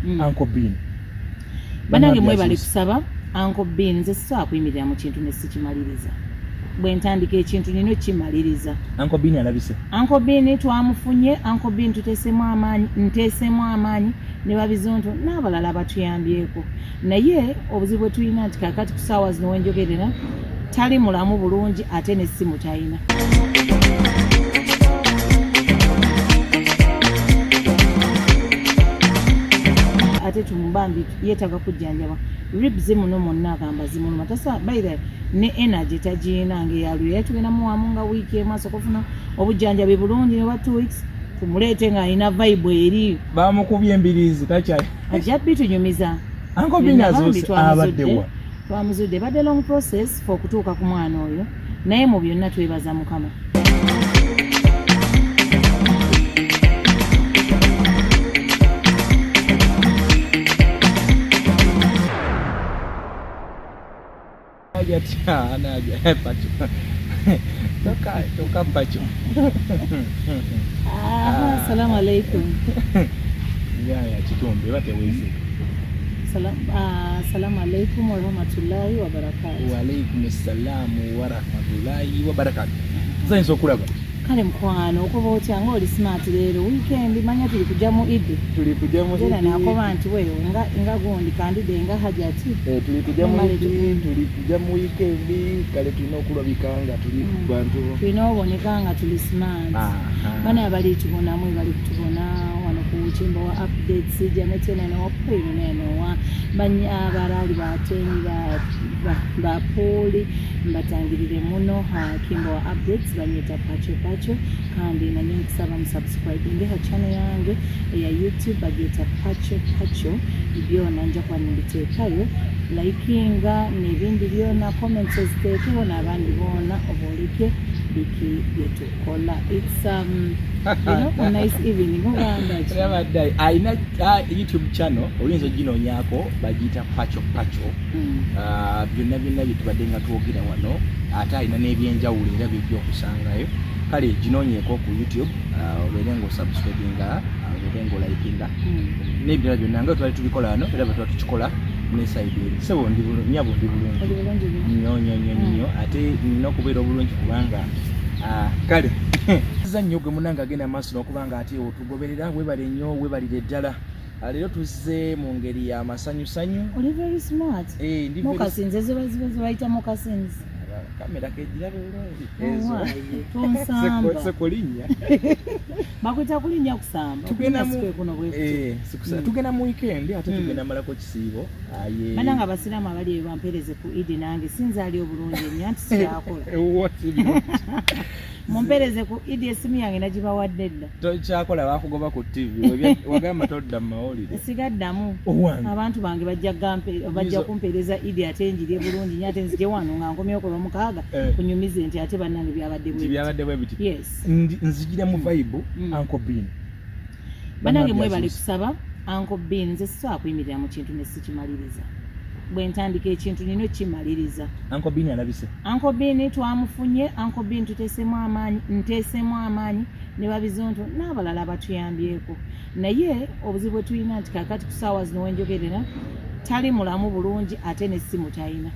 Uncle Bean. Banange mwe bali kusaba Uncle Bean nze sisa kuyimirira mu kintu ne sikimaliriza. Bwe ntandika ekintu nino kimaliriza. Uncle Bean alabise. Uncle Bean twamufunye, Uncle Bean tuteesemu amaanyi ne babizonto n'abalala batuyambyeko. Naye obuzibu bwe tulina nti kakati ku ssaawa zino wenjogerera tali mulamu bulungi ate n'essimu talina. Ate tumubambi yeetaaga kujjanjaba. Ribs muno monna agamba zimuluma tasa baira ne energy tagiina ng'eyalwe yatugenda mu wamu nga wiiki emaaso kufuna obujjanjabi bulungi ne 2 weeks tumuleete ng'alina vibe eri. Bamukubye embiriizi takyali. Ajabbi tunyumiza. Uncle Bean azose abaddewa. Twamuzudde badde long process for kutuuka ku mwana oyo naye mu byonna twebaza Mukama. Pacho. Toka Pacho. Assalamu alaikum. Ya chitombe bate wezi. Assalamu alaikum wa rahmatullahi wa barakatuh. Wa alaikum assalam wa rahmatullahi wa barakatuh. Zanso kulaba. Kale mkwano okuba otyanga oli smart leero weekend manya tuli kujja mu Eid. Tuli kujja mu Eid. Nakoba nti wewe nga gondi kandide nga hajati. Tuli kujja mu Eid, tuli kujja mu weekend kale tulina okulabikanga tuli bantu. Tulina oboneka nga tuli smart. Bana abali tubona mwe bali kutubona wano ku chimbo wa updates jametena na wakwiro neno wa banya abarali bateni ba poli mbatangirire muno kimbo wa updates banyeta Pacho kandi na nyingi kusaba msubscribe ndeha channel yange ya YouTube bageta Pacho ibiona nja kwa nibitekayo likinga n'ebindi byona comments zitekeho n'abandi bona obolike biki yetukola. It's a nice evening ogamba aina YouTube channel oyinza ginonyako bagita Pacho byonna byetubadde nga twogera wano ate alina n'ebyenjawulo era byebyo okusangayo kale ginonyeko ku YouTube obeere ng'osubscribinga obeere ng'olikinga n'ebirala byonna nga twali tubikola wano era bwe tukikola nesaidi sebo ndi bulungi nnyo ate nina okubeera obulungi kubanga kale Esanyu gwe munanga agenda maaso n'okubanga ate otugoberera webale nnyo webalire ddala. Leero tuzze mu ngeri ya masanyusanyu. Oli very smart. Ndi mokasinze ziba bayita mokasinze. Kamera kejira bulungi. Tonsamba. Sekolinnya. Bakwita kulinnya kusamba. Tugenda mu weekend ate tugenda malako kisiibo. Bana nga basiramu abali bampereze ku Eid nange sinza ali obulungi nyanti siyakola. Mumpereze ku Eid esimu yange nagibawadde dda. Tokyakola bakugoba ku TV. Wagamba todda mawulire. Sigaddamu. Abantu bange bajja kumpereza Eid ate njiri bulungi nyate nzije wano nga nkomye ko mukaaga kunyumize nti ate bannange byabadde bwe biti. Yes. Nzijira mu vibe Uncle Bean. Banange mwe bali kusaba Uncle Bean nze sisa kuyimirira mu kintu ne sikimaliriza. Bwe ntandika ekintu nino kimaliriza. Uncle Bean alabise. Uncle Bean twamufunye, Uncle Bean tuteesemu amaanyi ne babizonto n'abalala batuyambyeko. Naye obuzibu bwe tulina nti kakati ku ssaawa zino wenjogerera tali mulamu bulungi ate n'essimu talina.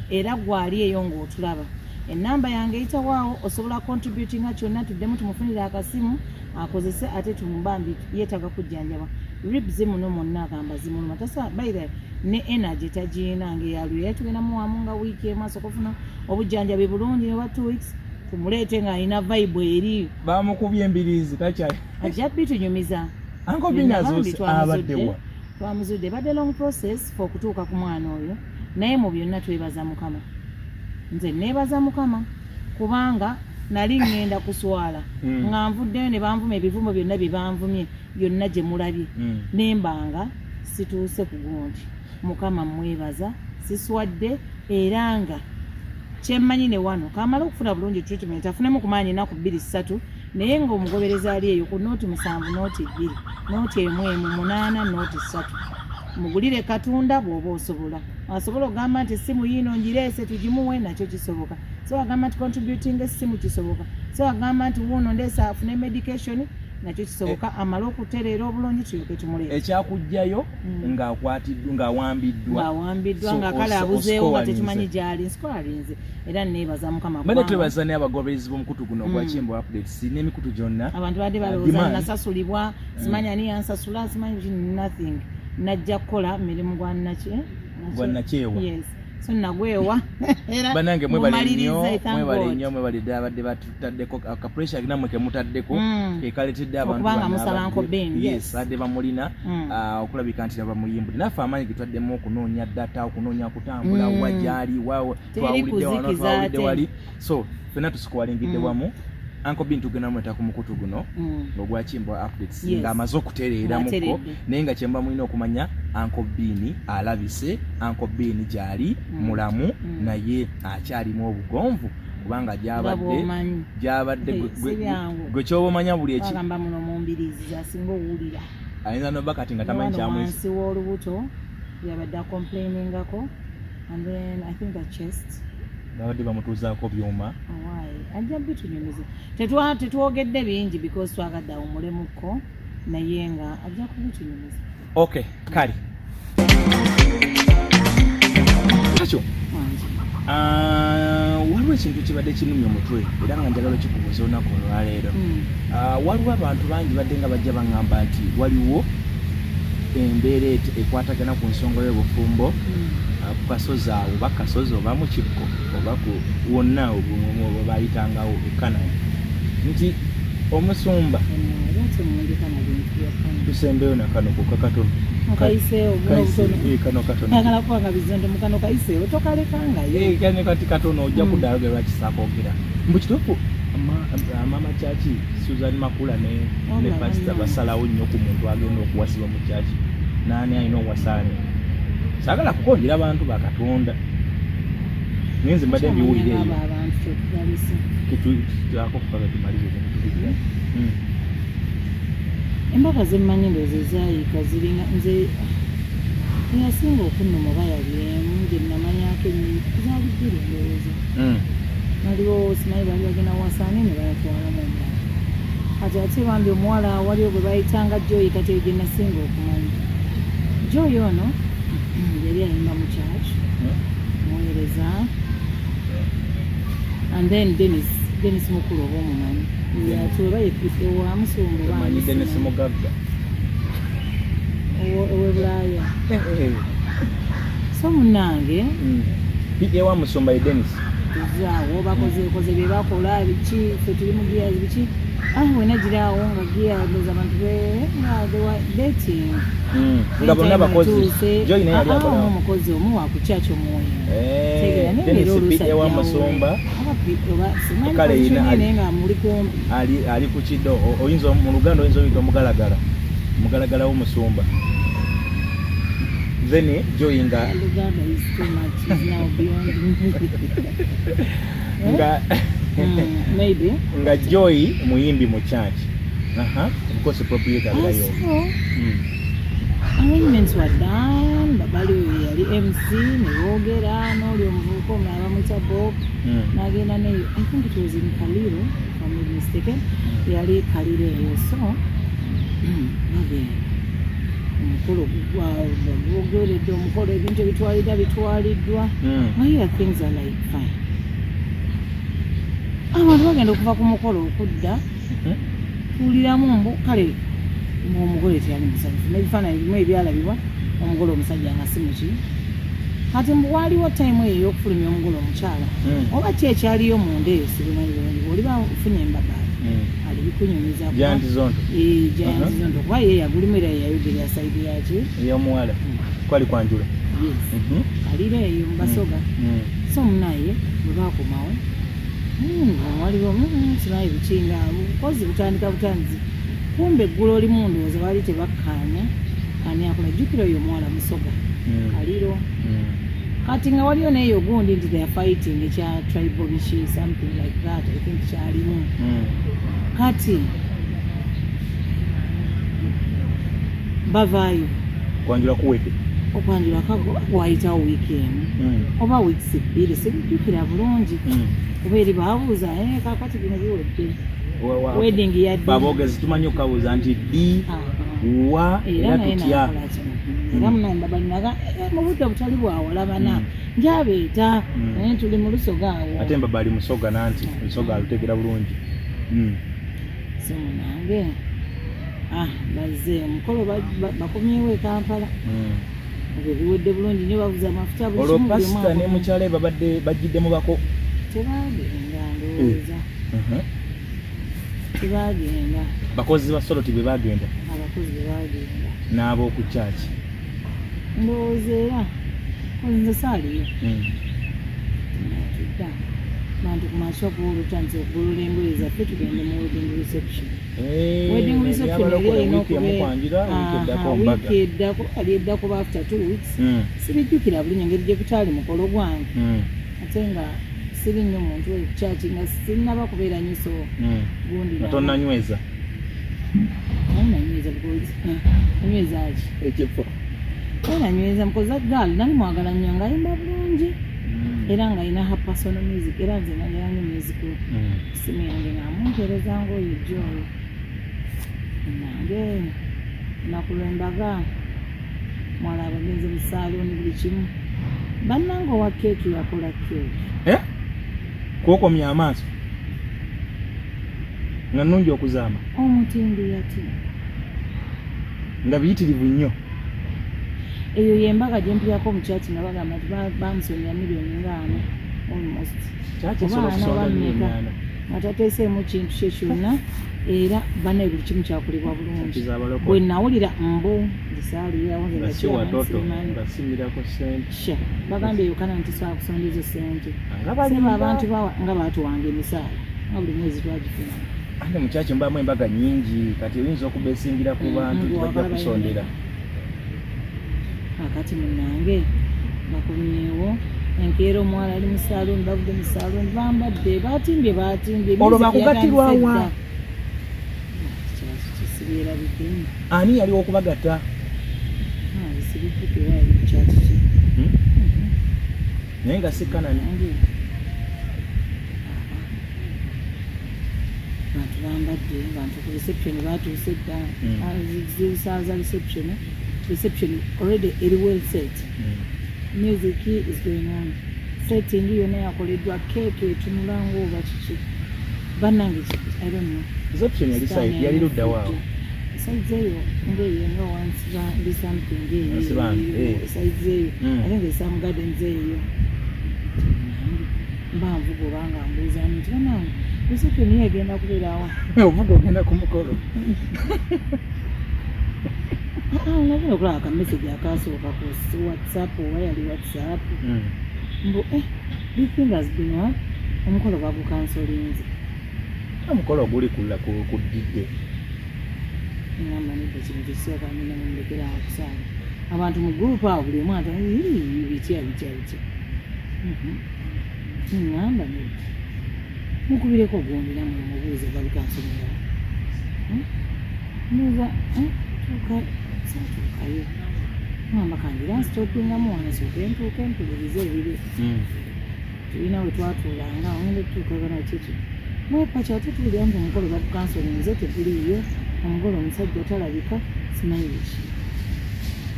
Era gwali eyo ng'otulaba. Ennamba yange eyitawaawo osobola contributinga kyonna tuddemu tumufunire akasimu akozese ate tumubambi yeetaaga kujjanjaba. Ribs muno monna agamba zimuluma tasa baira ne energy tagiina ng'eyalwe yatugenda mu wamu nga wiiki emaaso kufuna obujjanjabi bulungi ne 2 weeks tumuleete ng'alina vibe eri. Bamukubye embiriizi takyali. Ajabbi tunyumiza. Uncle Bean azose abaddewa. Twamuzudde badde long process for kutuuka ku mwana oyo naye mu byonna twebaza Mukama. Nze neebaza Mukama kubanga nali ngenda kuswala nga nvuddeyo ne banvuma ebivumo byonna bye banvumye byonna gye mulabye nembanga situuse ku gundi. Mukama mwebaza siswadde era nga kyemmanyi ne wano kamala okufuna bulungi treatment afunemu ku maanyi ennaku 2-3 naye ng'omugobereza ali eyo ku nooti 7 nooti 2 nooti 1 8 nooti 3 mugulire katunda bw'oba osobola. Asobola okugamba nti essimu Yiino ngireese tugimuwe nakyo kisoboka. So agamba nti contributing essimu kisoboka. So agamba nti Wuuno ndeesa afune medication nakyo kisoboka amala okutereera obulungi tulyoke tumuleeta ekyakujjayo ng'akwatiddwa ng'awambiddwa ng'akale abuzeewo nga tetumanyi gy'ali nsikola era neebaza mukama bane twebaza ne abagoberezi b'omukutu guno ogwa Kyembo Updates n'emikutu gyonna abantu badde balowooza nasasulibwa simanya ani yansasula simanyi nothing najja kukola mirimu gwa nakyewa so nagwewa banange mwebale nnyo mwebale ddala badde batutaddeko akapressure akinamwe kemutaddeko kekaletedde abantu badde bamulina okulabika nti bamuyimbude naffe amaanyi getwaddemu okunoonya data okunoonya kutambula wajali twawulidde wali so fena tusikuwalingidde wamu Uncle Bin tugenda mweta ku mukutu guno ogwa Kyembo Updates nga amaze okutereeramuko naye nga kyemba mulina okumanya Uncle Bin alabise Uncle Bin gyali mulamu naye akyalimu obugonvu kubanga gyabadde gwe kyoba omanya buli ekigamba muno mumbirizi asinga owulira ayinza noba kati nga tamanyi wansi w'olubuto yabadde akomplainingako and then I think the chest babadde bamutuuzaako byuma ajja bitunyumiza tetwogedde bingi because twagadde awo mulemuko naye nga ajja kubitunyumiza okay kale Pacho waliwo ekintu kibadde kinumya omutwe era nga njagala kikubuuza olunaku olwaleero waliwo abantu bangi badde nga bajja baŋŋamba nti waliwo embeera ekwatagana ku nsonga y'obufumbo ku kasozi awo oba kasozi oba mu kikko oba wonna bayitangawo ekanani nti omusumba tusembeyo nakano kukakatono kano katono kati katono ojja kuddayo ge lwakisakoogera mbu kituufu mama kyaki Susan Makula ne pasita basalawo nnyo ku muntu agenda okuwasibwa mu kyaki naani alina owasaani saagala kukonjera abantu bakatonda nyenze mbadde mbiwulire eyo kituyako tumalize embaga zemmanyi ndowooza ezaayiika ziringa nze eyasinga okunnuma oba yabyemu gye namanyako ennyingi zaali bbiri ndowooza waliwo simanyi baali bagenda wasaani ne bayatwala mu omulala kati ate bambi omuwala waliwo gwe bayitanga Joyi kati eyo gye nasinga okumanya Joyi ono yali ayimba mu church muweereza and then Dennis mukulu oba omumanyi yatuba yepite wa musumbu bamanyi Dennis mugagga owe Bulaaya so munange ewa musumba ye Dennis zaawo bakoze bye bakola biki ffe tuli mu gears biki wena giraawo nga gears abantu they were dating nga bonna bakozi Joyi naye yali akola omukozi omu wa ku church omuwoyo Dennis ewa musumba kale ina ali ku kiddo oyinza mu Luganda oyinza oyita omugalagala w'omusumba then Joyi nga Luganda is too much is now beyond nga maybe nga Joyi muyimbi mu church because proprietor layo arrangements were done babali yali MC ne boogera n'oli omuvubuka omulala bamuyita Bob n'agenda neyo I think it was in Kaliro if I'm not mistaken yali Kaliro eyo so omukolo bogeredde omukolo ebintu bitwaliddwa naye things are like fine abantu bagenda okuva ku mukolo okudda tuwuliramu mbu kale omugole teyali musanyufu n'ebifaananyi bimu ebyalabibwa omugole omusajja nga si muki kati mbu waliwo time eyo ey'okufulumya omugole omukyala oba ki ekyaliyo munda eyo sibimanyi bulungi oliba ofunye embagaali ali bikunyumiza jantizondo kuba ye yagulimira yayogera saidi yaki ey'omuwala kwali kwanjula kalira eyo mubasoga so munaye bwe bakomawo waliwo simanyi bikinga bukozi butandika butanzi kumbe eggulu oli mu ndowooza baali tebakkaanya ani akola jjukira oyo omuwala musoga kaliro kati nga waliyo neeyo gundi nti they are fighting ekya tribal bishi something like that I think kyalimu kati bavaayo kwanjula kuwete okwanjula wayitawo wiiki emu oba wiikisi bbiri sibijjukira bulungi kuba eri baabuuza kakati bino biwedde wedding ya babogezi tumanyi okabuuza nti di wa era tutya era munamba balinaga mu budde butali bwawalabana njabeeta naye tuli mu lusoga awo ate mbaba ali musoga nanti lusoga alutegera bulungi so nange bazze omukolo bakomyewo e Kampala biwedde bulungi nyo bavuza amafuta olwo pasita ne mukyala babadde bagiddemu bako tebagenda ndowooza tebagenda bakozi ba solo tibe bagenda abakozi bebagenda n'ab'oku kyaki ndowooza era nze saaliyo tudda bantu kumaswa kuolutandise okugolola engoye zaffe tugende mu wedding reception wedding reception wiiki eddako ali eddako ba after 2 weeks sibijjukira bulungi engeri gye kutali mukolo gwange ate nga siri nnyo muntu wekukyaki nga sinnaba kubeera nyiso gundi tonnanyweza nanyweza nanyweza ki ekifo nanyweza mukoza gaali nali mwagala nnyo nga ayimba bulungi era nga alina her personal music era nze nagala nnyo music simu yange ngaamuntereza ngaoyo jjoyo nange nakulwembaga mwala abagenzi mu saaloni buli kimu bannange owa keeki yakola keeki kwokomya amaaso nga nnungi okuzaama omutindi yati nga biyitirivu nnyo eyo yembaga gyempirako omukyaki nga bagamba nti bamusonera miliyoni ngaano almost nga tateeseemu kintu kye kyonna era banaye buli kimu kyakolebwa bulungi bwe nawulira mbu zisaaliyawo bagambye yokana nti sobola kusonda ezo sente sema abantu nga baatuwanga emisaala nga buli mwezi twagifuna ate mukyaki mbamu embaga nyingi kati oyinza okubesingira ku bantu tibajja kusondera akati munange bakomyewo enkeera omuwala ali mu saaloni bavudde mu saaloni bambadde batimbye olwo bakugattirwawa kisibeera biddemu ani yaliwo okubagatta sibikukira kyaki ki naye nga sikkanani bantu bambadde bantu ku reception batuuse dda zisaaza reception already eri well set music is going on setting yonna yakoleddwa keeke etunulanga oba kiki bannange I don't know reception yali ludda waawo saizi eyo ngaeyo nga wansi something eyo saizi eyo ate nga Sam Gardens eyo mbanvuga obanga mbuuza nti bannange reception yo egenda kubeerawa ovuga ogenda ku mukolo nagenda okulaba akamesagi akasooka ku WhatsApp oba yali WhatsApp mbu this thing has been what omukolo bagukansolinze omukolo oguli ku ddidde ngamba nidde kino tekisooka nina mundekera akusaala abantu mu gurupu awo buli omu ati bitya ngamba nidde mukubireko ogwomera mu mubuuze bagukansolinga muza saatuukayo ngamba kangira nsitopingamu wano sooke ntuuke mpulirize ebiri tulina we twatuulanga ogenda tutuukagana kiki mwepaky ate tuwulira nti omukolo bakukansolinze teguliiyo omugolo omusajja talabika simanyi biki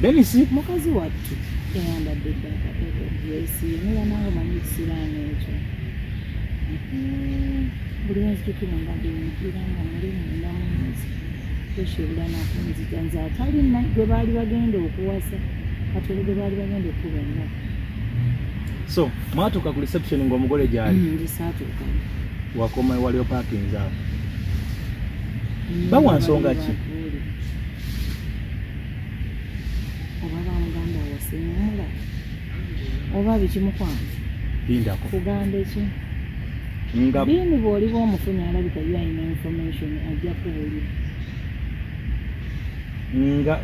denisi mukazi wattu eyambadde eddagayesiinera nange manyi ekisiraani ekyo buli wenzijukira mbadde empira nga muli munda mu mwezi toshebulanaku nzija nze atali gwe baali bagenda okuwasa katole gwe baali bagenda okuba ennaku so mwatuuka ku reception ng'omugole gyali ndisaatuukayo wakoma waliwo parkings awo bawa nsonga ki oba bamugamba wasenyumula oba bikimukwanza lindako kugamba eki nga biini bw'oliba omufunyi alabika yalina information ajja kubuulira nga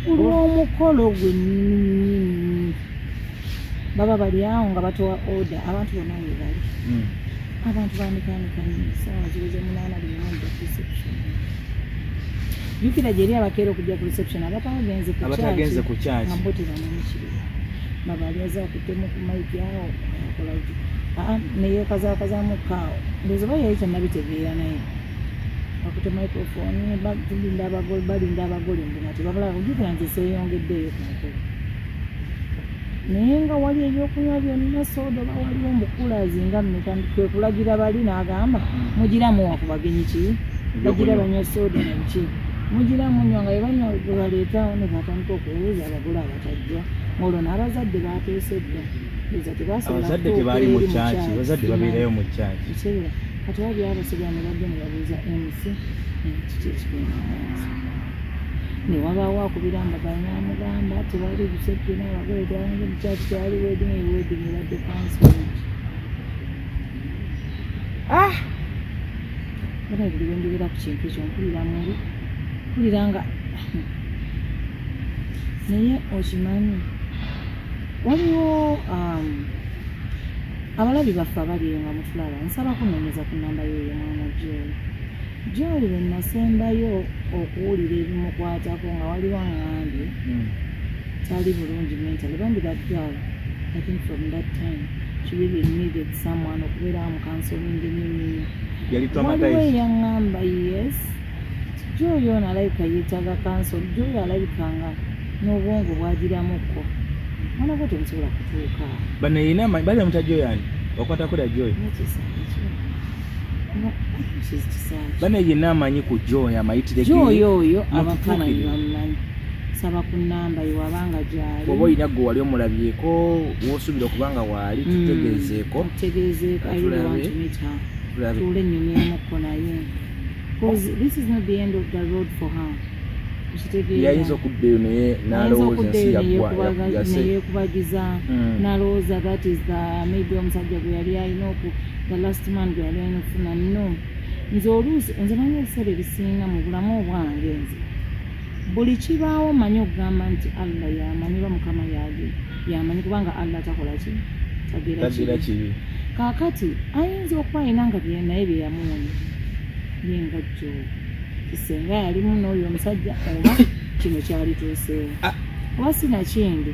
kulw'omukolo gwe nnyini baba bali awo nga batowa order abantu bonna we bali abantu bandikanikanye sawa ziweze 8 limonda reception jukira gyeri abakeera okujja ku reception abatagenze ku kyaki nga mbotera n'omukiri baba aliaza akuttemu ku maiki awo akola neyeekazaamu kaawo ndowooza oba yali tannabitegeera naye bakutte microphone balinda abagole mbu nga tebabala kujjukira nti seeyongeddeeyo ku mukolo naye nga wali ebyokunywa byonna sooda oba waliwo omukulazi nga mmeka kwe kulagira bali n'agamba mugiramu wa ku bagenyi ki bagira banywa sooda nabiki mugiramu nywa nga yebanywa baleetawo ne batandika okubuuza abagole abatajja olwo n'abazadde baateese dda abazadde tebaali mu kyaki abazadde babeerayo mu kyaki kati wali abasajja ne badde ne babuuza MC kiki ekigenda maaso ne wabaawo akubiramba banyamugamba tewali busejje n'abagole tebalange mu kyaki tewali wedding ebadde cancelled era buli bwe njogera ku kintu ekyo mpulira mubi mpulira nga naye okimanyi waliwo abalabi baffe abali nga mutulaba nsaba kunoonyeza ku nnamba y'oyo mwana gyoli bwe nasembayo okuwulira ebimukwatako nga waliwo aŋambye tali bulungi mentally bambi that girl I think from that time she really needed someone okubeera amukansolinga ennyo waliwo eyaŋŋamba yes gy'oyo ono alabika yeetaaga kansoli gy'oyo alabikanga n'obwongo bwagiramukko mwana gwo temusobola kutuuka banayina bali mutajo yani okwatako da joy banayina amanyi ku joy amayitire joy oyo abakanani bamumanyi saba ku nnamba iwabanga gyali oba olina gwe wali omulabyeko w'osuubira okubanga waali tutegeezeeko tuule ennyumyemukko naye because this is not the end of the road for her yayinza okuddayo naye n'alowooza nsi neyeekubagiza n'alowooza that is the maybe omusajja gwe yali alina the last man gwe yali alina okufuna no nze oluusi nze manyi ebiseera ebisinga mu bulamu obwange nze buli kibaawo manyi okugamba nti Allah yamanyi ba mukama yamanyi kubanga Allah takola ki tagira kibi kaakati ayinza okuba alina nga naye bye yamuwonya yenga jjooyo kisenga yalimu n'oyo omusajja oba kino kyalituuseewo oba sinakindi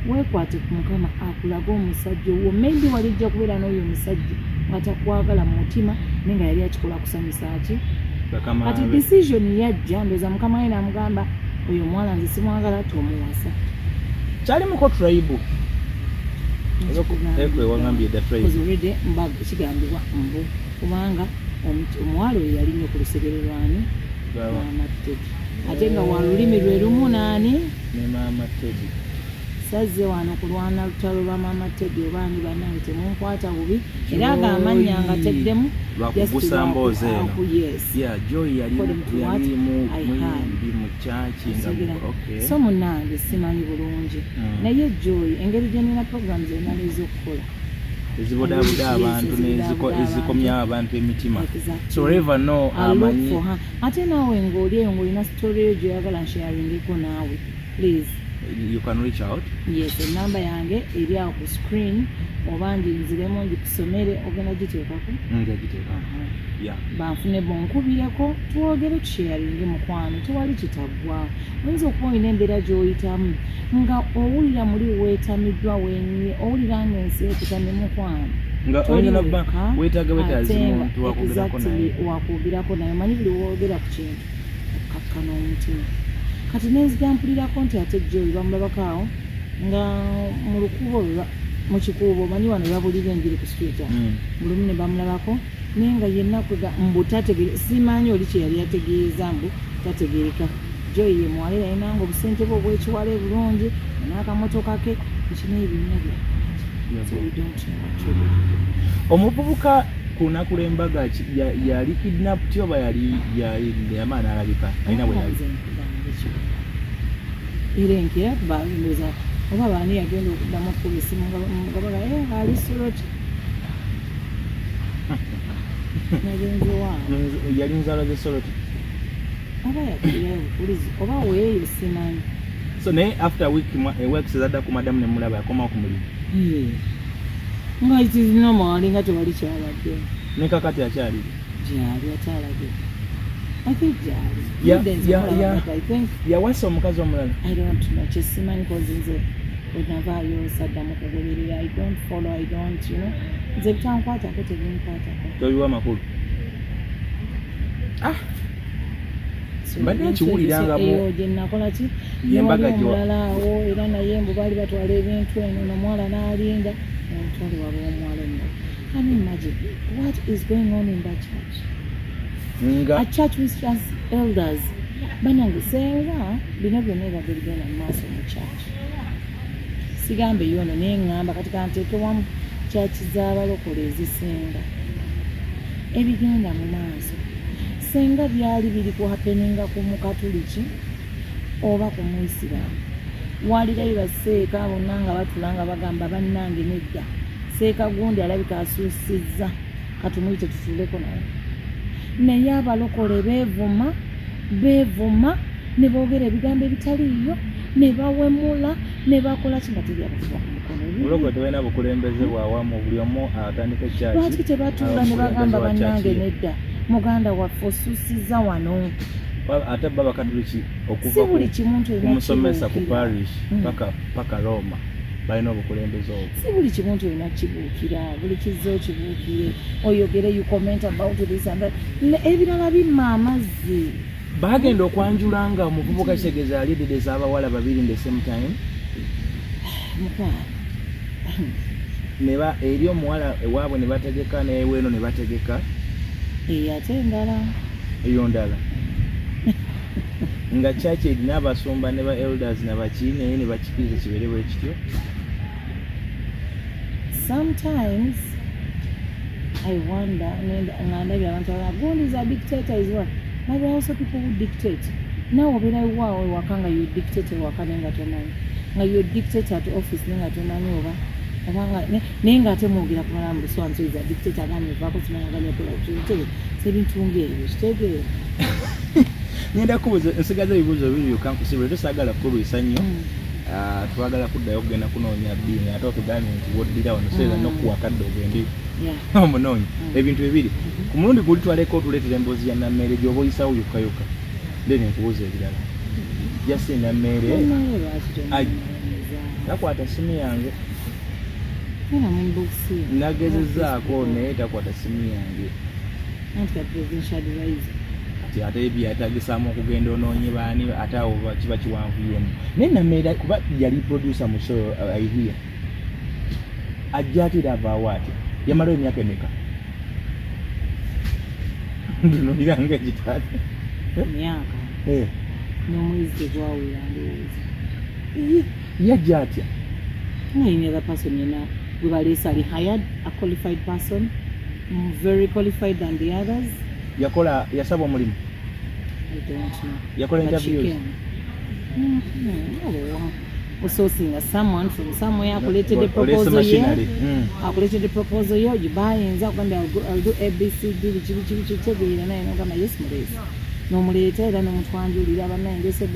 weekwate ku mukama akulaga omusajja owo maybe walijja kubeera n'oyo omusajja nga takwagala mu mutima naye nga yali akikola kusanyusa ki kati decision yajja ndowooza mukama we n'amugamba oyo omuwala nze simwagala tomuwasa kyali muko tribe wangambye the tribe already mbaga kigambibwa mbu kubanga omuwala oyo yali nnyo ku lusegere lwani Mama Teddy ate nga walulimi lwe lumu naani ne Mama Teddy sazze wano kulwana lutalo lwa Mama Teddy obaani bannange temunkwata bubi era ag'amannya nga teddemu lwakugusamboze eno yes Joy yali mu kyaki so munnange simanyi bulungi naye Joy engeri gye nina programs enala ez'okukola ezibodaabuda abantu nezikomya abantu emitima so reva no amanyi ate naawe ng'oli eyo ng'olina story eyo gyoyagala nsharingeko naawe please you can reach out yes enamba yange eri awo ku screen oba njinziremu ngikusomere ogenda giteekako banfune bonkubireko twogere tusharinge mukwano tewali kitaggwawo oyinza okuba olina embeera gy'oyitamu nga owulira muli weetamiddwa wenye owulira nga ensi ekutamye mukwano nga oyina bba weetaaga bwetaazi muntu wakwogerako naye manyi buli woogera ku kintu okkakkana omutima kati nenzigampulirako nti ate Joy bamulabakaawo nga mu lukubo mu kikuubo manyi wano babulira enjiri ku street mu lumu ne bamulabako naye nga yenna kwega mbu tategeere simanyi oli kye yali yategeeza mbu tategeereka Joy ye muwala yayinanga obusente bwe obwekiwala bulungi n'akamotoka ke ekina ebinnya omuvubuka ku lunaku lw'embaga yali kidnapped oba yamaana alabika alina bwe yali era enkera balindoza oba baani yagenda okuddamu okukuba essimu ngabaga ali Soroti nagenze waawe yali nzaala ze Soroti oba yakirayo bukulizi oba weeyo simanyi so naye after weeks ezadda ku madamu ne mulaba yakomawo ku mulimu nga itinoma alinga tewali kyabadde ne kakati akyali gyali akyalage I think yawasa omukazi omulala I don't know kyesimanyi kozi nze wenavaayo saddamu kugoberera I don't follow I don't nze bitankwatako tebinkwatako tobiwa makulu mbadde nkiwulirangamu eyo gye nakola ki yembaga omulala awo era naye mbu baali batwala ebintu eno nomuwala n'alinda omutwale waba omuwala omulala. Can you imagine what is going on in that church? A church which has elders. Banange senga bino byonna ebadde bigenda mu maaso mu church. Sigambe yono naye ŋŋamba kati kanteeke wamu church z'abalokole ezisinga ebigenda mu maaso senga byali biri kuhapeninga ku mukatuliki oba ku muisiraamu. Walirayo baseeka bonna nga batula nga bagamba bannange nedda seeka gundi alabika asuusizza katumuyite tutuleko naye. Naye abalokole beevuma ne boogera ebigambo ebitaliiyo ne bawemula ne bakola kinga tebyabakuba ku mukono. Olokole tebalina bukulembeze bwawamu buli omu atandika ekyaki. Lwaki tebatuula ne bagamba bannange nedda muganda waffe osuusizza wano. Ate baba bakatuliki okuva si buli kimuntu kumusomesa ku parish paka Roma balina obukulembeze obwo. Si buli kimuntu olina kibuukira buli kizza okibuukire oyogere you comment about this and that ebirala bimma amazzi. Bagenda okwanjula nga omuvubuka Kitegeeza alidedeza abawala babiri in the same time. Neba eri omuwala ewaabwe ne bategeka n'eweno ne bategeka. Ate endala. Eyo ndala. Nga church erina abasumba ne ba elders n'abaki naye ne bakikiriza kibeere bwe kityo. Sometimes I wonder, and Gundi is a dictator as well. But there are also people who dictate. Now, when I wakanga, you dictate wakanga tonani. Now you dictate at office, ninga tonani over. Ninga temugira kumala so and so is a dictator. Gani vakosi na gani pela uchite. Sebi tunge ushtege. Nienda kubuza nsigaza ibibuzo bibiri ukankusibira tosagala kulu Esanyu. Twagala kuddayo okugenda kunoonya bbini ate otugambye nti woddira wano seera n'okuwakadde ogende omunoonya ebintu bibiri ku mulundi guli twaleka otuleetera emboozi ya nammeere gy'oba oyisawo yokkayoka then nkubuuza ebirala jasi nammeere takwata simu yange nagezezaako naye takwata simu yange ate byetagisaamu okugenda onoonye baani ate awo kiba kiwanvuyemu naye nammeera kuba yali producer mu show idea ajja atera avaawo ati yamalayo emyaka emeka ntunuliranga ekitaate emyaka n'omwezi tegwawula ndowooza yajja atya any other person we baleese ali hired a qualified person very qualified than the others. Yakola yasaba omulimu. I don't know. Yakola interviews. Also seeing someone from somewhere collected the proposal here. I collected the proposal here. You buy and I'll do ABCD. Yes, normally tell them to and they said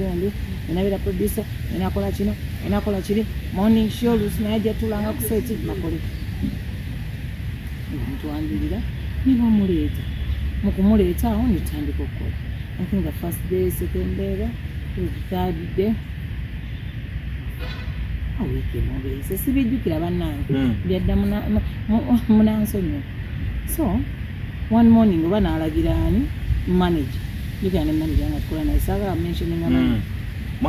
and I will producer and I call chino and I call chili morning show Nadia too long up set it Makoli. To undo that. Mukumuleta awo nitandika okukola. I think the first day, second day, third day. Aweke mubese sibijjukira bannange byadda munansonyiwa. So one morning oba n'alagira ani manager yigane manager nga tukola naye saagala mentioning amani.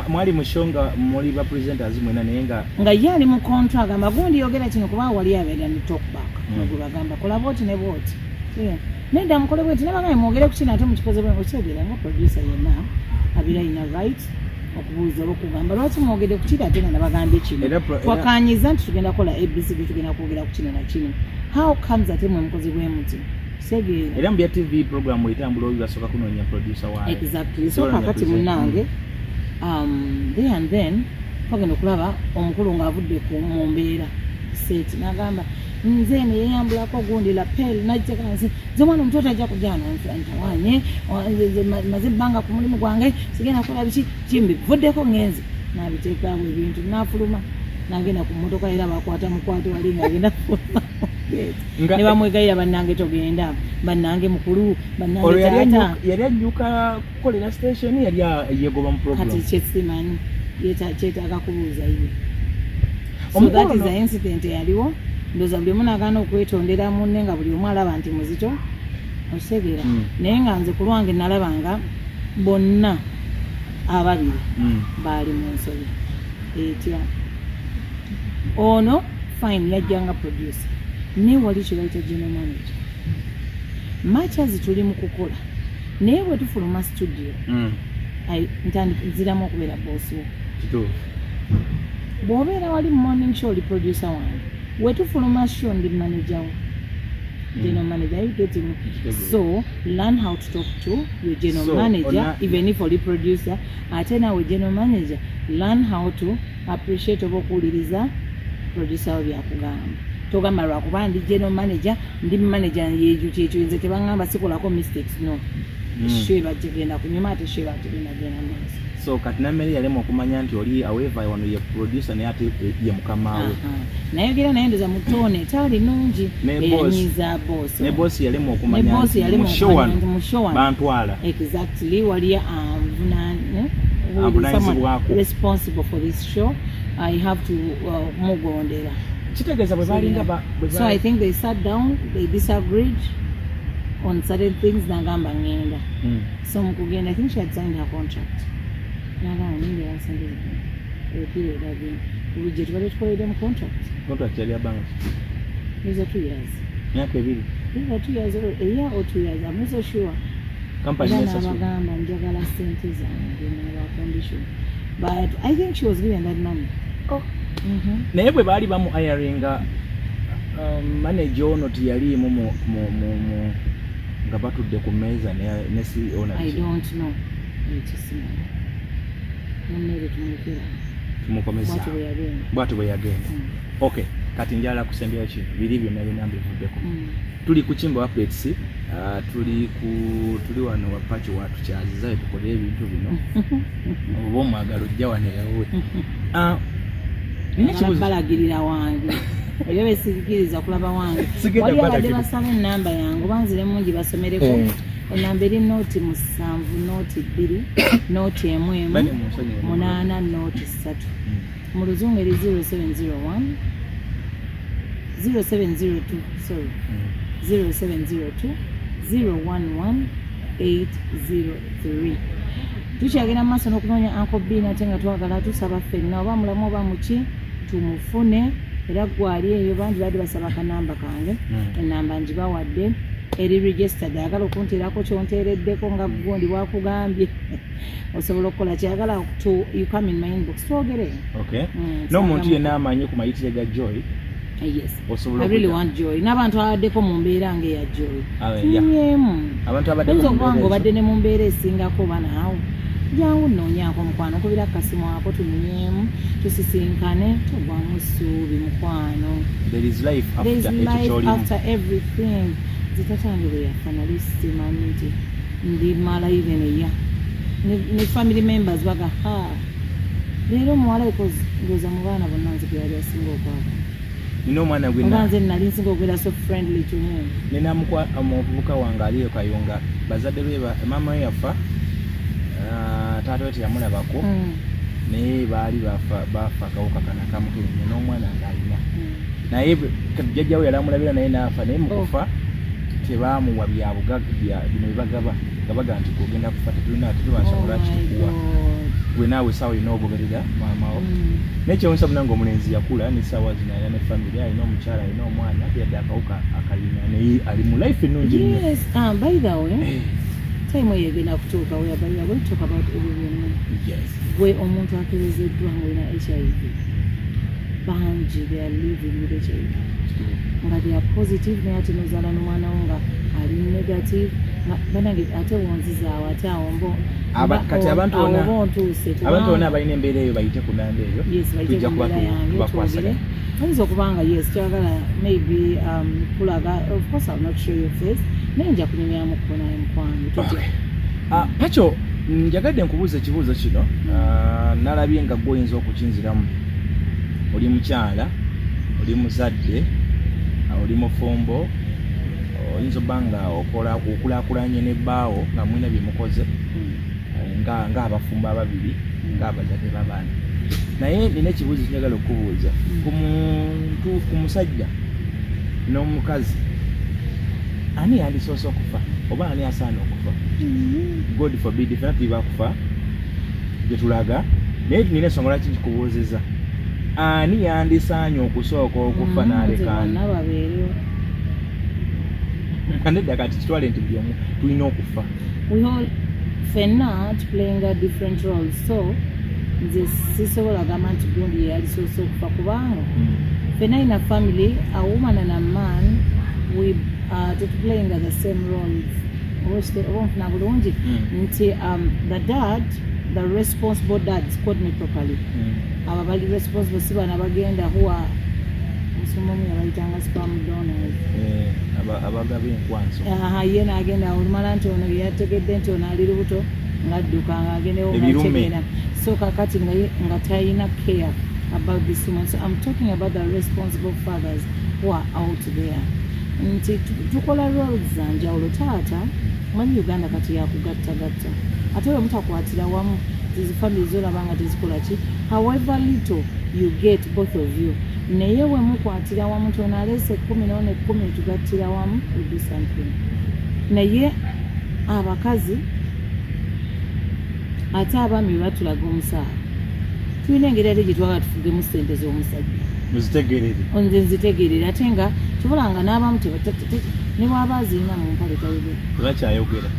Mwali mushonga muli ba presenters mwena naye nga ye ali mu contract agamba Gundi yogera kino kuba wali abeera ne talk back. Bagamba kola booti ne booti. Nedda mukole bwenti nabagambye mwogere ku kino ate mukikoze bwe okyogera nga producer yenna abira ina right okubuuza okugamba lwaki mwogere ku kino ate nga nabagambye kino twakanyiza nti tugenda kola ABCD tugenda kwogera ku kino na kino. How comes ate mwe mukozi bwe muti segeera era mbya TV program etambula oyo asooka kunoonya producer waayo. Exactly. So kakati munnange there and then twagenda okulaba omukulu ng'avudde mu mbeera set n'agamba nze ne yeyambulako Gundi lapel najjeka nze mwana omutoto ajja kujja ntawanye maze ebbanga ku mulimu gwange sigenda kukola biki kimbivuddeko ngenze n'abiteekaawo ebintu n'afuluma n'agenda ku mmotoka era bakwata mukwate wali ng'agenda kufuluma ne bamwegayira bannange togenda bannange mukulu bannange taata yali ajjuka kukolera station yali yegoba mu program kati kyesimanyi kyetaaga kubuuza ye. So that is the incident yaliwo ndoza buli omu agaana okwetondera munne nga buli omu alaba nti muzito osegeera naye nga nze ku lwange nalabanga bonna ababiri baali mu nsobi etya ono fine yajjanga producer naye wali kye bayita general manager matches tuli mu kukola naye bwe tufuluma studio nziramu okubeera bosi wo bw'obeera wali morning show oli producer wange wetufuluma show ndi manager wo general manager, you get him. So learn how to talk to your general manager, even if only producer. Atena with general manager, learn how to appreciate obokuliriza producer of yakugamba. Togamba lwakuba ndi general manager, ndi manager yeju kyecho nze tebangamba sikolako mistakes no. Shwe bagenda kunyuma ate shwe bagenda manager. So katina meri yalemo okumanya nti oli aweva wano ye producer ne ate ye mukamawe. Naye gira naye ndoza mutone tali nungi enyiza boss. Ne boss yalemo okumanya nti mushowan bantwala. Exactly wali responsible for this show. I have to mugondera. Kitegeza bwe balinga ba. So I think they sat down, they disagreed on certain things nagamba ngenda. So mukugenda, I think she had signed her contract. Nindi yansembeza period again. We get what for them contract. Contract yali abanga. These are 2 years. Myaka ebiri. These are 2 years or a year or 2 years. I'm not so sure. Company necessary. Abagamba njagala sente zange na condition. But I think she was given that money. Oh. Naye bwe baali bamu hiringa manager ono tiyali mu nga batudde ku meza ne CEO na. I don't know. It's tumukomeza bwatu bwe yagenda. Okay, kati njala kusembera ki biri byonna binambivuddeko. Tuli ku Kimbo updates, tuli wano wa Pacho watu kyaziza tukole ebintu bino. Obo mwagalo jja waneewe. Balagirira wange. Oyo besigikiriza kulaba wange. Wali abadde basaba enamba yange banzire mungi basomereko. Enamba eri noti 7 noti 2 noti 1 8 noti 3 mu luzungu eri 0701 0702 sorry 0702 011 803. Tukyagenda mu maaso n'okunoonya Uncle B nate nga twagala tusaba ffenna oba mulamu oba muki tumufune era gwali eyo bangi badde basaba kanamba kange enamba ngibawadde eri registered agala okunteerako kyonteereddeko nga gundi bwakugambye osobola okukola kyagala to you come in my inbox twogere. Okay. N'omuntu yenna amanyi ku mayitire ga Joy. Yes. I really want Joy. N'abantu abaddeko mu mbeera ng'eya Joy. Abantu abaddeko mu mbeera obadde ne mu mbeera esingako banaawo jangu nnoonyaako mukwano kubira akasimu ako tunyunyemu tusisinkane tugwamu ssuubi mukwano. There is life after everything. Zitatange bwe yafa nali simanyi nti ndimala even eya ne family members baga leero omuwala ndoza mu baana bonna nzike yali asinga okwagala. Nina omwana gwena nze nali nsinga okubeera so friendly to him. Nina omuvubuka wange aliyo Kayunga bazadde be mama we yafa taata we teyamulabako naye baali bafa akawuka kana kamukenye n'omwana ng'alina naye jjajjawe yali amulabira naye n'afa naye mukufa tebamuwa bino bibagaba gabaga nti kugenda kufa tetubasobola kitukuwa gwe naawe saawa olina ogoberera maamawo nekyewuunyisa munange omulenzi yakula n'essaawa zino alina ne family alina omukyala alina omwana yadde akawuka akalina naye ali mu life ennungi nnyo. By the way time egenda kutuuka whereby we talk about everyone. Yes. Gwe omuntu akebezeddwa ng'olina HIV bangi they are living with HIV nga they are positive naye ate nozaala n'omwana wo nga ali negative banange ate wonzizaawo ate awo mbo kati abantu bonna abalina embeera eyo bayite ku namba eyo tujja kubakwasaganya. Oyinza okubanga yes kyagala maybe kulaga of course I'll not show your face naye nja kunyumyamu kubonayo mukwano. Pacho njagadde nkubuuza ekibuuzo kino nalabye nga gwe oyinza okukinziramu. Oli mukyala, oli muzadde, oli mufumbo, oyinza obanga okulaakulanye n'ebbaawo nga mwina bye mukoze nga abafumbo ababiri nga abazadde b'abaana. Naye nina ekibuuzo kinjagala okubuuza ku musajja n'omukazi ani yandisoose okufa oba ani asaana okufa? God forbid fena tulibakufa gyetulaga naye nina ensonga lwaki nkikubuuzizza ani yandisaanye okusooka okufa n'alekaani nedda kati kitwale nti buli omu tulina okufa ffenna tupulayinga different roles so nze sisobola gamba nti gundi yalisoose okufa kubanga ffenna in a family a woman and a man we playing the same roles obonfuna bulungi nti the responsible dads quote me properly aba bali responsible si bana bagenda huwa musomomu yabayitanga spam donors abagaba enkwanso yena agenda olumala nti ono yategedde nti ono ali lubuto ngadduka ng'agendewo ngategera so kakati nga tayina care about this woman. So I'm talking about the responsible fathers who are out there. Nti tukola roles za njawulo taata manyi Uganda kati yakugattagatta ate bwe mutakwatira wamu zizi family zolaba nga tezikola ki however little you get both of you naye we mukwatira wamu tonalese 10 n'one 10 tugattira wamu we do something naye abakazi ate abaami batulaga omusaala tulina engeri ate gye twagala tufugemu ssente z'omusajja nzitegerere ate nga tubulanga n'abamu ne bw'aba azirina mu mpale takyayogera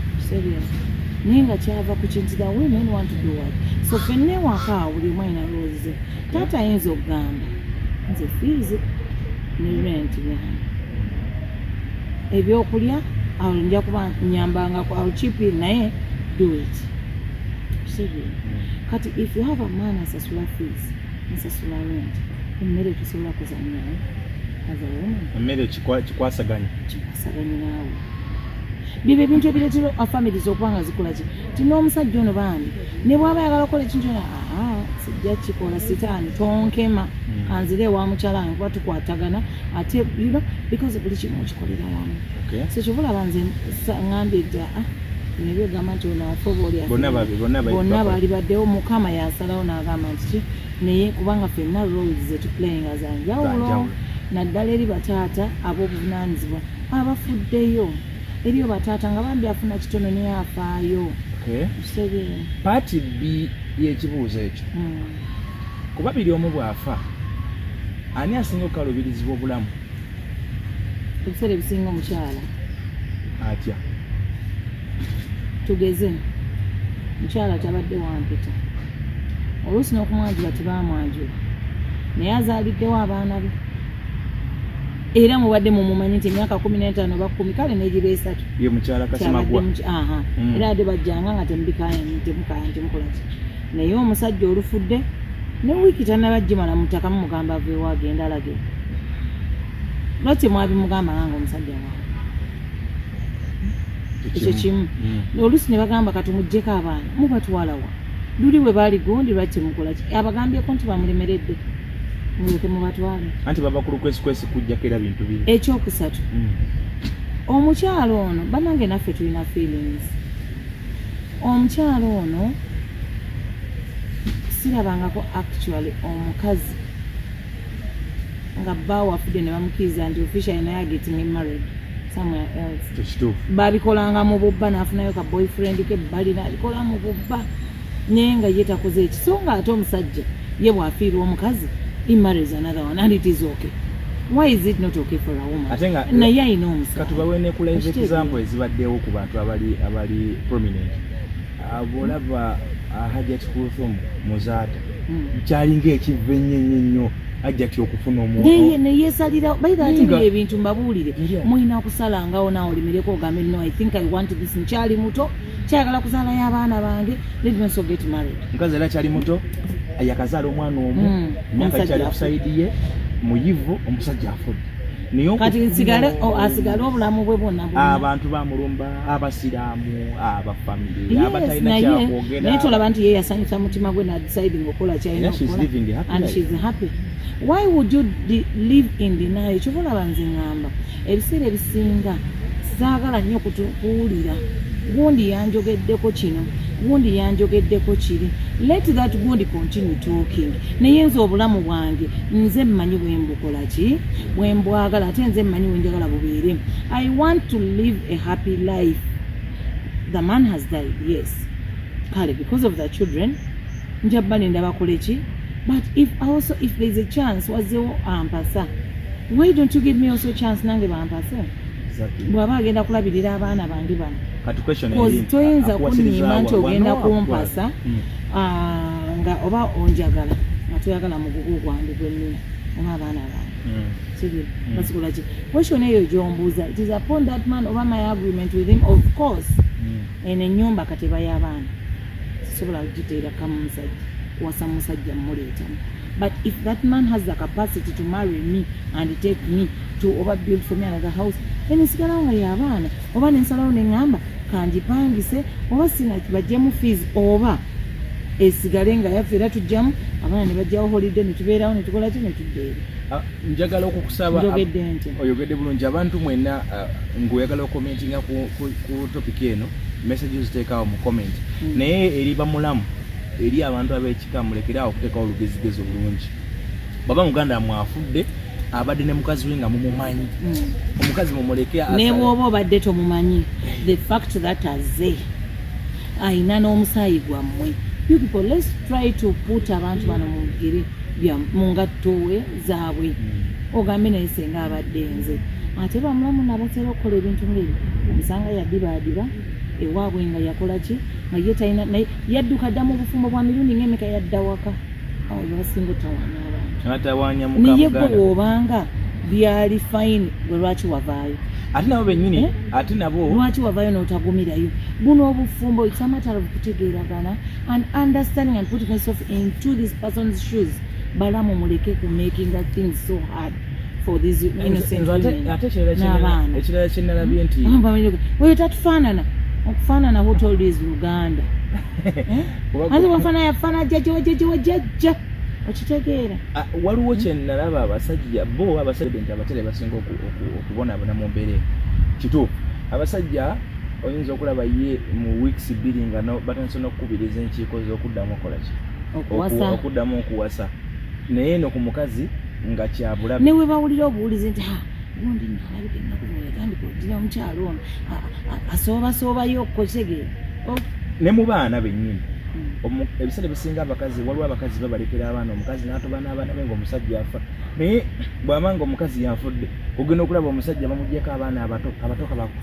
naye nga kyava ku kintu the women want to do what so fenne waka buli omu alina roze taata ayinza okugamba nze fees ne rent yange ebyokulya awo nja kuba nyambangako awo chipi naye do it kati if you have a man asasula fees asasula rent emmere tusobola kuzanyawo emmere kikwasaganya naawe bibyo ebintu ebireetera afamilies okubanga zikola ki ti n'omusajja ono bambi ne bw'aba yagala okukola ekintu kyona sijja kikola sitaani tonkema kanzire ewa mukyala wange kuba tukwatagana ate you know because buli kimu okikolera wamu so kyobulaba nze ŋŋambye dda nebyo gamba nti ono afoba oli bonna baali baddewo mukama yasalawo n'agamba nti naye kubanga ffenna roles zetuplayinga za njawulo naddala eri bataata ab'obuvunaanyizibwa abafuddeyo eriyo bataata nga bambi afuna kitono naye afaayo paati b y'ekibuuzo ekyo kuba biri omu bw'afa ani asinga okukaluubirizibwa obulamu ebiseera ebisinga omukyala atya tugeze mukyala tabadde wampita oluusi n'okumwanjula tebamwanjula naye azaaliddewo abaana be era mubadde mumumanyi nti emyaka 15 oba 10 kale negiba 3 ye mukyala Kasimagwa era ade bajjanga nga temukola ki naye omusajja olufudde ne wiiki tannabajjimala mutaka mumugamba aveewo agenda alage lwaki mwabimugamba nga omusajja waawe ekyo kimu oluusi ne bagamba katumuggyeko abaana mubatwalawa luli bwe baali gundi lwaki mukola ki abagambyeko nti bamulemeredde muleke mubatwale anti baba ku lukwesikwesi kujjako era bintu biri ekyokusatu omukyalo ono bannange naffe tulina feelings omukyalo ono sirabangako actually omukazi nga baawe afudde ne bamukiriza nti officially naye getting married somewhere else babikolanga mu bubba n'afunayo ka boyfriend ke bali n'alikola mu bubba naye nga ye takoze eki so nga ate omusajja ye bw'afiirwa omukazi he marries another one and it is okay. Why is it not okay for a woman? Naye ayina omusajja katubawe ne kula example ezibaddewo ku bantu abali prominent abolaba Hajjat Kulthum Muzaata kyalinga ekiva ennyo ajjati okufuna omuntu naye yesalira bayita ate ebintu mbabuulire mulina okusalangawo nawe olimireko ogambe no I think I want this nkyali muto kyagala kuzaala y'abaana bange let me so get married nkazi era kyali muto ayakazaala omwana omu myaka kyali kusaidiye muyivu omusajja afudde kati asigale obulamu bwe bwonna abantu bamulumba abasiraamu abafamily abatalina kyakwogera naye tolaba nti ye yasanyusa mutima gwe nadeciding okukola kyalina okukola and she's happy. Why would you live in denial? Ekyokulaba nze ngamba ebiseera ebisinga saagala nnyo kuwulira gundi yanjogeddeko kino gundi yanjogeddeko kiri, let that gundi continue talking. Naye nze obulamu bwange nze mmanyi bwembukola ki bwembwagala ate nze mmanyi bwenjagala bubeere. I want to live a happy life. The man has died, yes, kale because of the children njabba nenda bakole ki, but if there is a chance wazewo ampasa, why don't you give me also a chance nange bampase? Exactly. Bwaba agenda kulabirira abaana bange bano kati question eri toyinza kunniima nti ogenda kumpasa nga oba onjagala nga toyagala mugugu gwange gwenina oba abaana bange kiri basikola ki. Question eyo gyombuuza, it is upon that man over my agreement with him, of course. Eno ennyumba kateba y'abaana sisobola kugiteera kamusajja kuwasa musajja mmuleetamu, but if that man has the capacity to marry me and take me to overbuild for me another house, then nsigalawo nga y'abaana oba nensalawo neŋŋamba kangipangise oba sina bajjemu fees oba esigale nga yaffe era tujjamu abaana ne bajjawo holiday ne tubeerawo ne tukola ki ne tuddeera. Njagala okukusaba njogedde nti oyogedde bulungi abantu mwenna ng'oyagala okukomentinga ku topic eno messages ziteekawo mu comment naye eri bamulamu eri abantu ab'ekika mulekerawo okuteekawo olugezigezi obulungi. Baba muganda mwafudde abadde ne mukazi we nga mumumanyi omukazi mumuleke ne bw'oba obadde tomumanyi, the fact that aze ayina n'omusaayi gwammwe. You people, let's try to put abantu bano mu bigere mu ngatto zaabwe. Ogambe naye senga abadde nze ate bamulamu nabatera okukola ebintu ng'ebyo omusanga yaddibaadiba ewaabwe nga yakola ki nga ye talina naye yadduka dda mu bufumbo bwa mirundi ng'emeka yadda waka oyo basinga otawaanya abaana naye gwe bw'obanga byali fine gwe lwaki wavaayo ate nabo bennyini ate nabo lwaki wavaayo n'otagumirayo. Buno obufumbo, it's a matter of kutegeeragana and understanding and putting yourself into this person's shoes. Balamu muleke ku making that thing so hard for these innocent women n'abaana. Ekirala kye nalabye nti oyo tatufaanana okufaanana who told is Uganda ate wafaana yafaana jjajja okitegeera. Waliwo kye nalaba abasajja bo abasajja nti abatere basinga okubonaabona mu mbeera kituufu. Abasajja oyinza okulaba ye mu weeks bbiri nga batandise n'okukubiriza enkiiko z'okuddamu okukola ki okuddamu okuwasa naye no ku mukazi nga kyabulabe ne we bawulira obuwulizi nti gundi nalabika ennaku zino yatandika okugira omukyalo ono asoobayo okukitegeera ne mu baana bennyini. Ebiseera bisinga abakazi waliwo abakazi babalekera abaana omukazi n'atoba n'abaana be ng'omusajja afa naye bw'amanga omukazi yanfudde ogenda okulaba omusajja bamugyeko abaana abato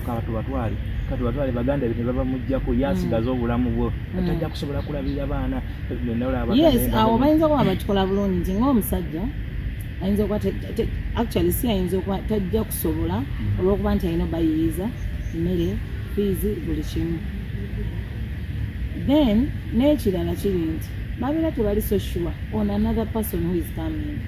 katubatwale baganda ne babamuggyako yasigaza obulamu bwo atajja kusobola kulabirira abaana. Yes, awo bayinza kuba bakikola bulungi nti ng'omusajja ayinza okuba actually si ayinza okuba tajja kusobola olw'okuba nti alina obayiiza emmere fiizi buli kimu. Then n'ekirala kiri nti babeera tebali so sure on another person who is coming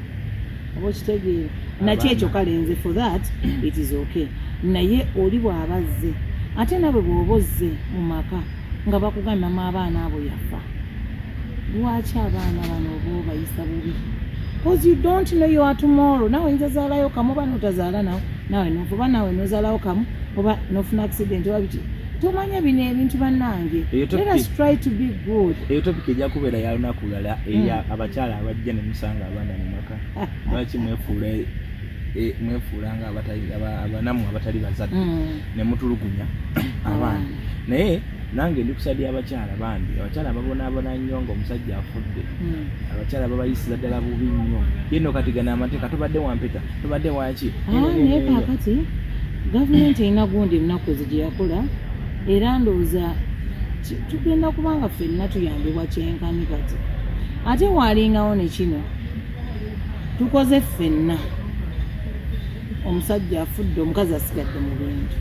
oba okitegeera nakyo ekyo kalenze for that it is okay. Naye oli bw'abazze ate nabwe bw'oba ozze mu maka nga bakugamba mama abaana abo yafa, lwaki abaana bano oba obayisa bubi? Because you don't know your tomorrow. Nawe oyinza zaalayo kamu oba n'otazaala nawe nofa oba nawe n'ozaalawo kamu oba n'ofuna accident oba biki tomanya bino ebintu bannange. Let us try to be good. Eyo topic ejja kubeera ya lunaku lulala eya abakyala abajja ne musanga abaana mu maka lwaki mwefuula nga abanamu abatali bazadde ne mutulugunya abaana. Naye nange ndi kusadi abakyala bandi abakyala babonaabona nnyo ng'omusajja afudde abakyala babayisiza ddala bubi nnyo yenno kati gana amateeka tobadde wampeta tobadde waki naye kaakati gavumenti erina gundi ennaku gye yakola era ndowooza tugenda kubanga ffenna tuyambibwa kyenkani kati ate waalingawo ne kino tukoze ffenna omusajja afudde omukazi asigadde mu bintu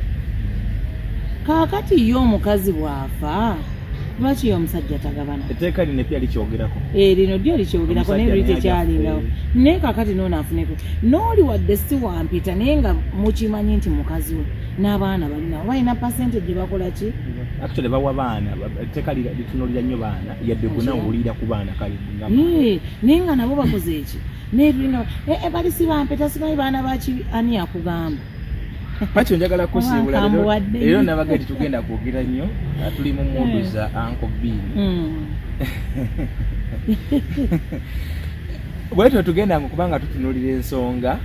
kaakati ye omukazi bw'afa lwaki ye omusajja tagabana? Etteeka lino epya likyogerako lino lyo likyogerako naye luli tekyalingawo naye kaakati noonaafuneko n'oli wadde si wampita naye nga mukimanyi nti mukazi we n'abaana balinawo balina percentage gye bakola ki actually bawa baana etteeka litunulira nnyo baana yadde kunawulira ku baana kale naye nga nabo bakoze eki naye tulinga bali si bampeta simanyi baana baki ani akugamba Pacho njagala kusiibula leero nabaga tugenda kwogera nnyo tuli mu modu za Uncle B. Bwetyo tugenda kubanga tutunulira ensonga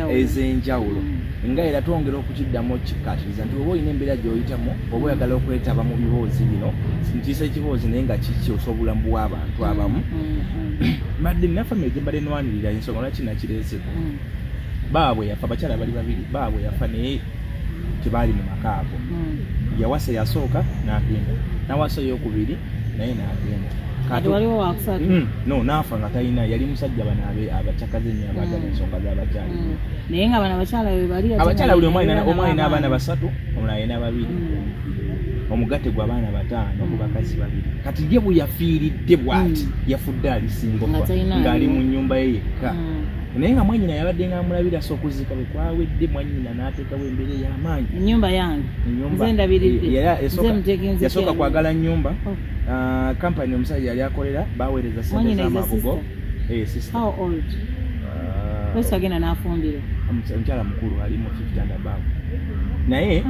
ez'enjawulo nga era twongera okukiddamu kikkaatiriza nti oba olina embeera gy'oyitamu oba oyagala okwetaba mu biboozi bino ntiisa ekiboozi naye nga kikyosa obulamu bw'abantu abamu badde nina famire gye mbadde nwanirira ensonga lwaki nakireeseko baabwe yafa abakyala bali babiri baabwe yafa naye tebaali mu maka ago yawasa yasooka n'agenda nawasa eyokubiri naye n'agenda no naafa nga talina yali musajja bano abakyakaze nnyo abaagala ensonga z'abakyala naye nga bano abakyala buli omu alina abaana basatu omulala alina babiri omugatte gwe abaana bataano ku bakazi babiri kati ye bwe yafiiridde bw'ati yafudde alisinga ng'ali mu nnyumba ye yekka naye nga mwannyina yabadde ng'amulabira so okuzika bwe kwawedde mwannyina n'ateekawo embeera ey'amaanyi ennyumba yange nze ndabiridde yasooka kwagala nnyumba kampani omusajja yali akolera baweereza sente z'amabugo agenda n'afumbira omukyala mukulu ali mu 50 above naye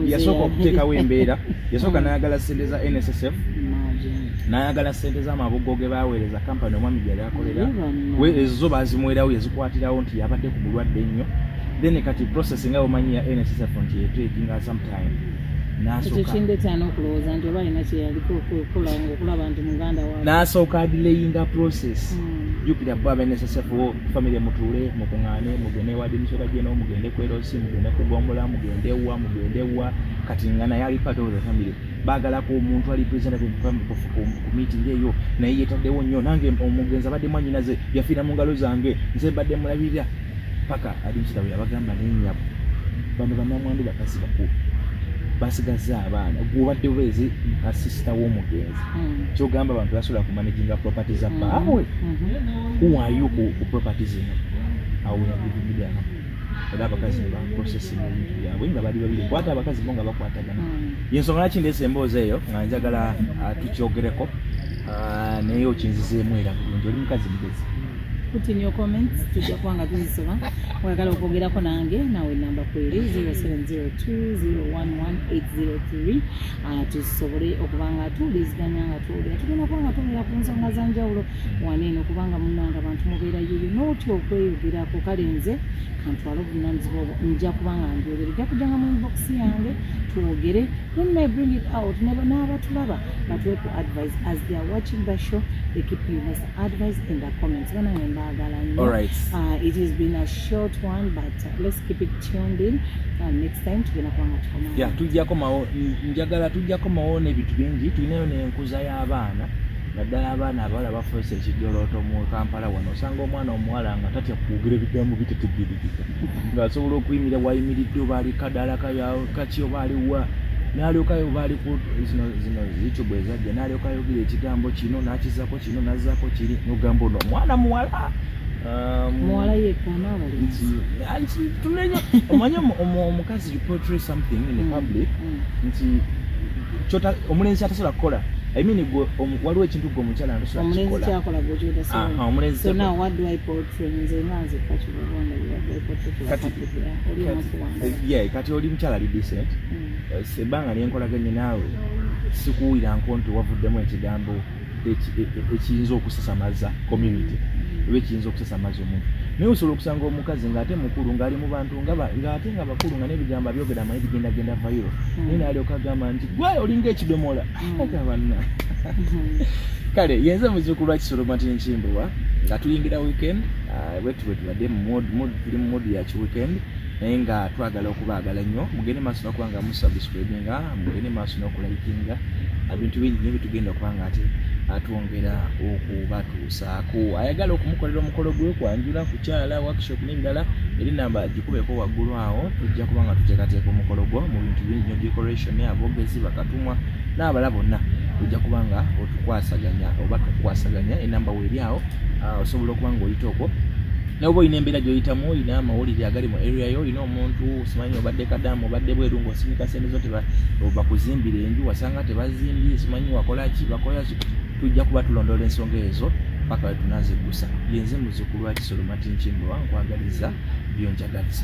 yasooka okuteekawo embeera yasooka n'ayagala sente za NSSF n'ayagala sente z'amabugo ge baweereza kampani omwami gyali akolera ezo bazimuwerawo yazikwatirawo nti yabadde ku mulwadde ennyo then kati process nga omanyi ya NSSF nti yetekinga sometime n'asooka adilayinga process jjukira bo aba NSSF famire mutuule mukuŋŋaane mugende wa dimisota geno mugende kwerosi mugende kugombola mugende wa kati nga naye ali part of the family baagalako omuntu ali representative ku meeting eyo naye yetaddewo nnyo nange omugenzi abadde mwannyinaze yafiira mu ngalo zange nze badde mulabirira paka adimisota bwe yabagamba nennyabo bano bannamwandu bakazi bakulu basigaza abaana gwobadde bwezi asisita w'omugenzi kyogamba abantu basobola kumanaginga property za baabwe uwayo ku property zino awo yabibidana era abakazi baprocessing ebintu byabwe nga bali babiri kwata abakazi bo nga bakwatagana yensonga laki ndeesa emboozi eyo nga njagala tukyogereko naye okinzizeemu era bulungi oli mukazi mugezi put in your comments tujja kubanga tuzisoma oyagala okwogerako nange nawe namba kweri 0702011803 tusobole okubanga tuwuliziganya nga tuwulira tugenda kubanga tuwulira ku nsonga zanjawulo waneeno okubanga munnanga abantu mubeera yiyo n'otya okweyogerako kale nze kantwala obuvunaanyizibwa obwo nja kubanga ndyogere ojja kujjanga mu inbox yange tuwogere then may bring it out n'abatulaba batuwe ku advice as they are watching the show they keep you us advice in the comments banange mbagala nnyo. It has been a short one but let's keep it tuned in next time tugenda kubanga tukoma tujjako mawo n'ebintu bingi tulinayo n'enkuza y'abaana naddala abaana abawala bafuuse ekijolooto mu Kampala wano osanga omwana omuwala nga tatya kwogera ebigambo bitetegerekeka ng'asobola okuyimira wayimiridde oba ali kadaala kaki oba aliwa n'alyokayo oba ali ku zino YouTube ezajja n'alyokayo yogera ekigambo kino n'akizako kino n'azzaako kiri n'ogamba ono omwana muwala muwala yekana nti tunenya omanyi omukazi you portray something in the public nti omulenzi atasobola kukola I mean waliwo ekintu gwe omukyala ntosobola kukikola omulenzi kyakola bw'okyota so now what do I portray nze nanze Pacho kati oli mukyala ali decent sebanga lyenkolaganye naawe sikuwulira nkonti wavuddemu ekigambo ekiyinza okusasamaza community oba ekiyinza okusasamaza omuntu naye osobola okusanga omukazi ng'ate mukulu ng'ali mu bantu ng'ate nga bakulu nga n'ebigambo abyogera amanyi bigenda vayiro naye n'alyoka agamba nti gwe olinga ekidomola banna kale yenze muzzukulu wa Kisolo Martin Kimbuwa nga tuyingira weekend bwetu tubadde tuli mu modi ya kiweekend naye nga twagala okubaagala nnyo mugende maaso n'okuba nga musubscribinga mugende maaso n'okulayikinga ebintu bingi nyo bitugenda okuba nga ate atwongera okubatuusaako ayagala okumukolera omukolo gwe kwanjula kukyala workshop n'ebirala eri namba gikubeko waggulu awo tujja kuba nga tuteekateeka omukolo gwo mu bintu bingi nyo decoration abogezi bakatumwa n'abala bonna tujja kuba nga otukwasaganya oba tukwasaganya enamba weeri awo osobola okuba nga oyita okwo nawe olina embeera gy'oyitamu olina amawulire agali mu area yo olina omuntu simanyi obadde kadamu obadde bweru ng'osinika sente zo bakuzimbira enju wasanga tebazimbye simanyi wakolaki bakolaki tujja kuba tulondoola ensonga ezo paka we tunaziggusa yenze muzzukulu wa Kisolo Martin Kimbuwa nkwagaliza byonjagaliza